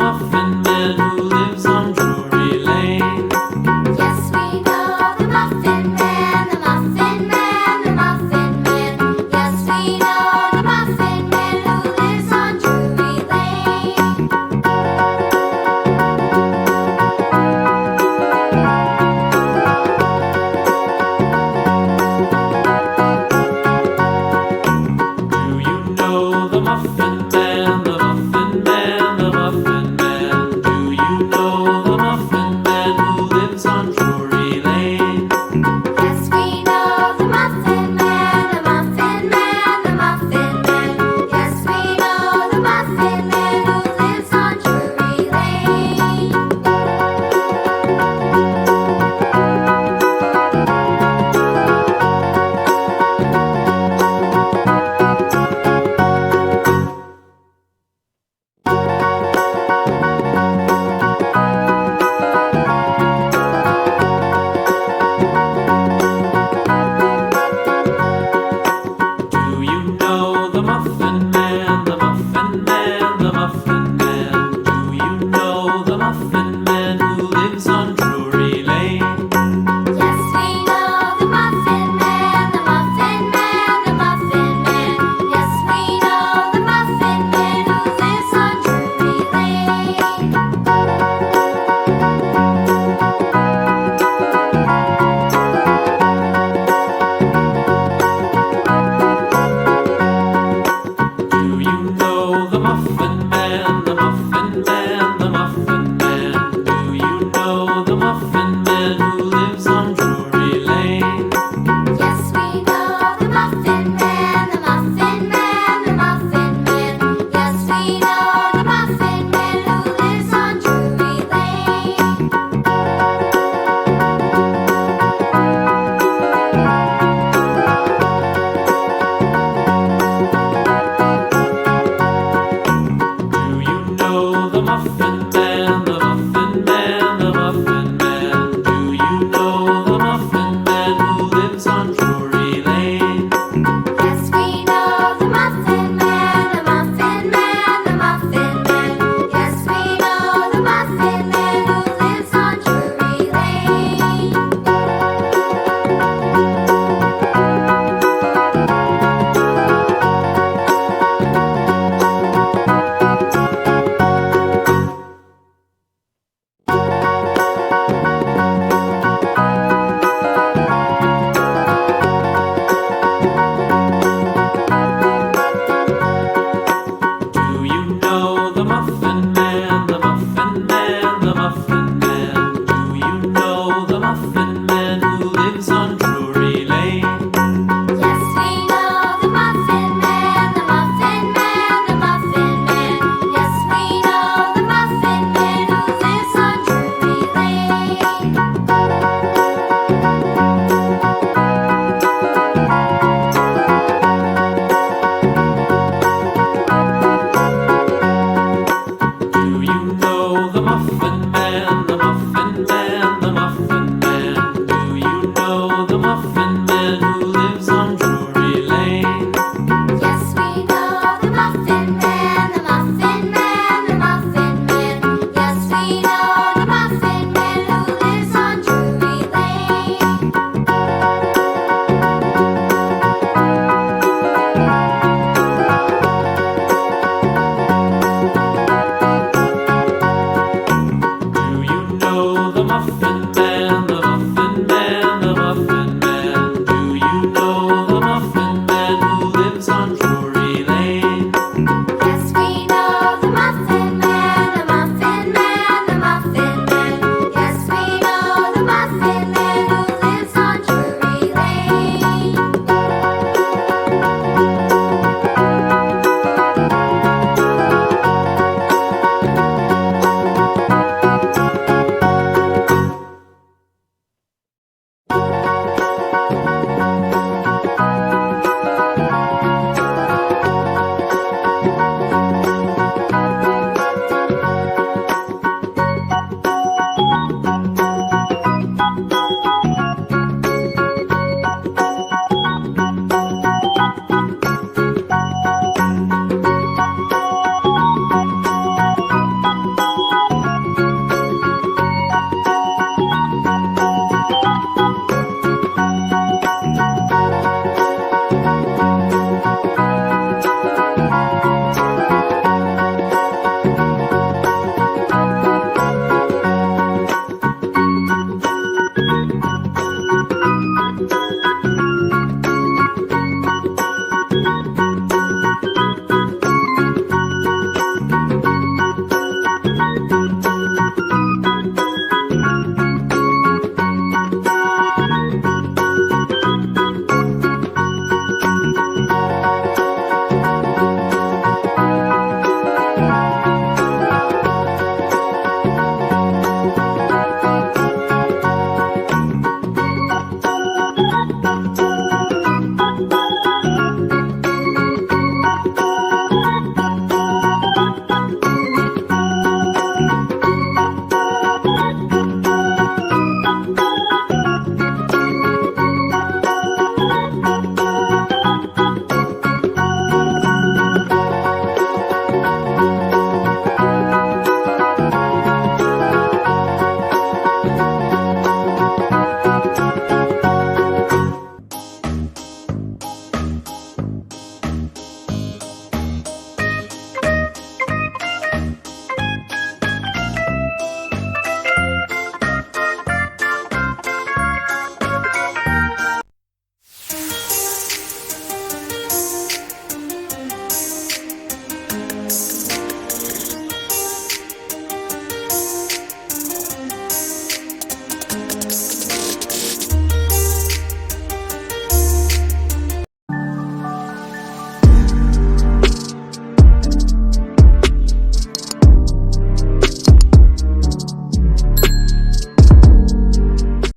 Muffin Man who lives on Drury Lane? Yes, we know the Muffin Man, the Muffin Man, the Muffin Man. Yes, we know the Muffin Man who lives on Drury Lane. Do you know the Muffin Man, the Muffin Man, the Muffin Man? Do you know the Muffin Man who lives on Drury Lane? Yes, we know the Muffin Man, the Muffin Man, the Muffin Man. Yes, we know the Muffin Man who lives on Drury Lane. Do you know the Muffin Man, the Muffin Man, the Muffin Man? Do you know the Muffin Man who lives on Drury Lane? Yes, we know the Muffin Man, the Muffin Man, the Muffin Man. Yes, we know the Muffin Man who lives on Drury Lane. Do you know the Muffin Man, the Muffin Man, the Muffin Man? Do you know the Muffin Man who lives on Drury Lane? Yes, we know the Muffin Man, the Muffin Man, the Muffin Man. Yes, we know the Muffin Man who lives on Drury Lane. Do you know the Muffin Man,